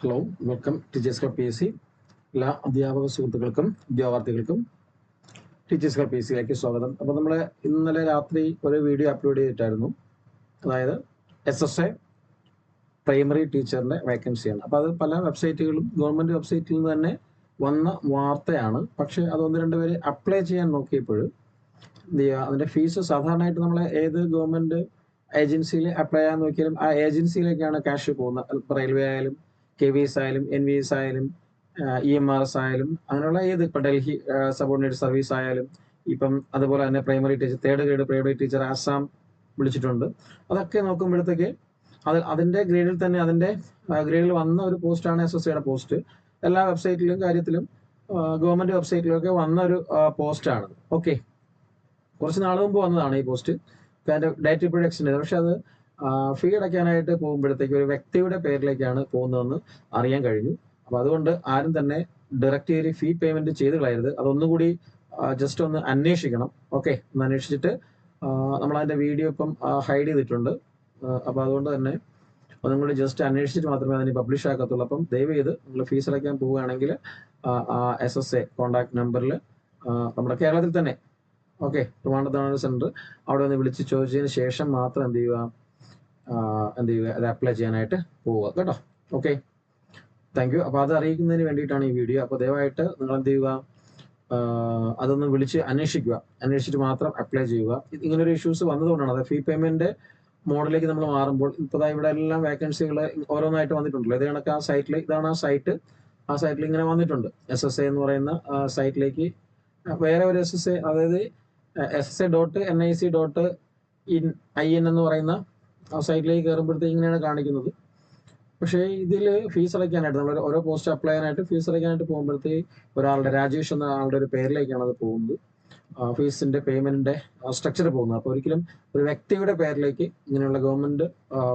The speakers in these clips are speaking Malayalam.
Hello, welcome teachers club PSC. എല്ലാ അധ്യാപക സുഹൃത്തുക്കൾക്കും ഉദ്യോഗാർത്ഥികൾക്കും ടീച്ചേഴ്സ് ക്ലബ് PSCയിലേക്ക് സ്വാഗതം. അപ്പോൾ നമ്മൾ ഇന്നലെ രാത്രി ഒരു വീഡിയോ അപ്ലോഡ് ചെയ്തിട്ടായിരുന്നു, അതായത് SSA പ്രൈമറി ടീച്ചറിൻ്റെ വേക്കൻസിയാണ്. അപ്പോൾ അത് പല വെബ്സൈറ്റുകളും ഗവൺമെൻറ് വെബ്സൈറ്റിൽ നിന്ന് തന്നെ വന്ന വാർത്തയാണ്. പക്ഷേ അത് ഒന്ന് രണ്ട് പേര് അപ്ലൈ ചെയ്യാൻ നോക്കിയപ്പോൾ എന്ത് ചെയ്യുക, അതിൻ്റെ ഫീസ് സാധാരണയായിട്ട് നമ്മൾ ഏത് ഗവൺമെൻറ് ഏജൻസിയിൽ അപ്ലൈ ചെയ്യാൻ നോക്കിയാലും ആ ഏജൻസിയിലേക്കാണ് ക്യാഷ് പോകുന്നത്. റെയിൽവേ ആയാലും KVS ആയാലും NVS ആയാലും EMRS ആയാലും അങ്ങനെയുള്ള ഏത് ഇപ്പം ഡൽഹി സബോർഡിനേറ്റ് സർവീസ് ആയാലും ഇപ്പം അതുപോലെ തന്നെ primary teacher, third grade primary teacher Assam വിളിച്ചിട്ടുണ്ട്. അതൊക്കെ നോക്കുമ്പോഴത്തേക്ക് അതിൻ്റെ ഗ്രേഡിൽ തന്നെ അതിൻ്റെ ഗ്രേഡിൽ വന്ന ഒരു പോസ്റ്റാണ് SSAയുടെ പോസ്റ്റ്. എല്ലാ വെബ്സൈറ്റിലും കാര്യത്തിലും ഗവൺമെൻറ് വെബ്സൈറ്റിലൊക്കെ വന്ന ഒരു പോസ്റ്റാണ്. ഓക്കെ, കുറച്ച് നാൾ മുമ്പ് വന്നതാണ് ഈ പോസ്റ്റ്. അതിൻ്റെ ഡേറ്റ് ഇപ്പോഴും എക്സ്റ്റെൻഡ് ചെയ്തത്. പക്ഷെ അത് ഫീ അടയ്ക്കാനായിട്ട് പോകുമ്പോഴത്തേക്ക് ഒരു വ്യക്തിയുടെ പേരിലേക്കാണ് പോകുന്നതെന്ന് അറിയാൻ കഴിഞ്ഞു. അപ്പോൾ അതുകൊണ്ട് ആരും തന്നെ ഡയറക്റ്റ് കയറി ഫീ പേയ്മെന്റ് ചെയ്ത് കളയരുത്. അതൊന്നുകൂടി ജസ്റ്റ് ഒന്ന് അന്വേഷിക്കണം. ഓക്കെ, ഒന്ന് അന്വേഷിച്ചിട്ട് നമ്മളതിൻ്റെ വീഡിയോ ഇപ്പം ഹൈഡ് ചെയ്തിട്ടുണ്ട്. അപ്പോൾ അതുകൊണ്ട് തന്നെ ഒന്നും കൂടി ജസ്റ്റ് അന്വേഷിച്ചിട്ട് മാത്രമേ അതിന് പബ്ലിഷ് ആക്കത്തുള്ളൂ. അപ്പം ദയവ് ചെയ്ത് നിങ്ങൾ ഫീസ് അടയ്ക്കാൻ പോവുകയാണെങ്കിൽ SSA കോൺടാക്ട് നമ്പറിൽ നമ്മുടെ കേരളത്തിൽ തന്നെ, ഓക്കെ, ട്രിവാൻഡ്രത്താണ് സെൻറ്റർ, അവിടെ ഒന്ന് വിളിച്ച് ചോദിച്ചതിന് ശേഷം മാത്രം എന്ത് ചെയ്യുക, അത് അപ്ലൈ ചെയ്യാനായിട്ട് പോവുക കേട്ടോ. Okay, thank you. അപ്പോൾ അത് അറിയിക്കുന്നതിന് വേണ്ടിയിട്ടാണ് ഈ വീഡിയോ. അപ്പോൾ ദയവായിട്ട് നിങ്ങൾ എന്ത് ചെയ്യുക, അതൊന്ന് വിളിച്ച് അന്വേഷിച്ചിട്ട് മാത്രം അപ്ലൈ ചെയ്യുക. ഇങ്ങനൊരു ഇഷ്യൂസ് വന്നതുകൊണ്ടാണ് അത് ഫീ പേയ്മെന്റ് മോഡിലേക്ക് നമ്മൾ മാറുമ്പോൾ ഇപ്പോൾ ഇവിടെ എല്ലാം വേക്കൻസികൾ ഓരോന്നായിട്ട് വന്നിട്ടുണ്ടല്ലോ. ഇത് കണക്ക് ആ സൈറ്റിൽ, ഇതാണ് ആ സൈറ്റിൽ ഇങ്ങനെ വന്നിട്ടുണ്ട്. SSA എന്ന് പറയുന്ന സൈറ്റിലേക്ക് വേറെ ഒരു SSA, അതായത് SSA.nic.in എന്ന് പറയുന്ന ആ സൈറ്റിലേക്ക് കയറുമ്പോഴത്തേക്ക് ഇങ്ങനെയാണ് കാണിക്കുന്നത്. പക്ഷേ ഇതിൽ ഫീസ് അടയ്ക്കാനായിട്ട് നമ്മൾ ഓരോ പോസ്റ്റ് അപ്ലൈ ചെയ്യാനായിട്ട് ഫീസ് അടയ്ക്കാനായിട്ട് പോകുമ്പോഴത്തേക്ക് ഒരാളുടെ, രാജേഷ് എന്ന ആളുടെ ഒരു പേരിലേക്കാണ് അത് പോകുന്നത്, ഫീസിന്റെ പേയ്മെന്റിന്റെ സ്ട്രക്ചർ പോകുന്നത്. അപ്പോൾ ഒരിക്കലും ഒരു വ്യക്തിയുടെ പേരിലേക്ക് ഇങ്ങനെയുള്ള ഗവൺമെന്റ്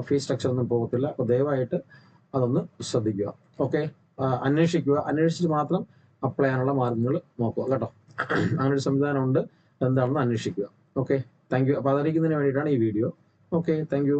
ഫീസ് സ്ട്രക്ചർ ഒന്നും പോകത്തില്ല. അപ്പോൾ ദയവായിട്ട് അതൊന്ന് ശ്രദ്ധിക്കുക. ഓക്കെ, അന്വേഷിച്ചിട്ട് മാത്രം അപ്ലൈ ചെയ്യാനുള്ള മാർഗങ്ങൾ നോക്കുക കേട്ടോ. അങ്ങനൊരു സംവിധാനമുണ്ട്, എന്താണെന്ന് അന്വേഷിക്കുക. Okay, thank you. അപ്പോൾ അതറിയിക്കുന്നതിന് വേണ്ടിയിട്ടാണ് ഈ വീഡിയോ. Okay, thank you.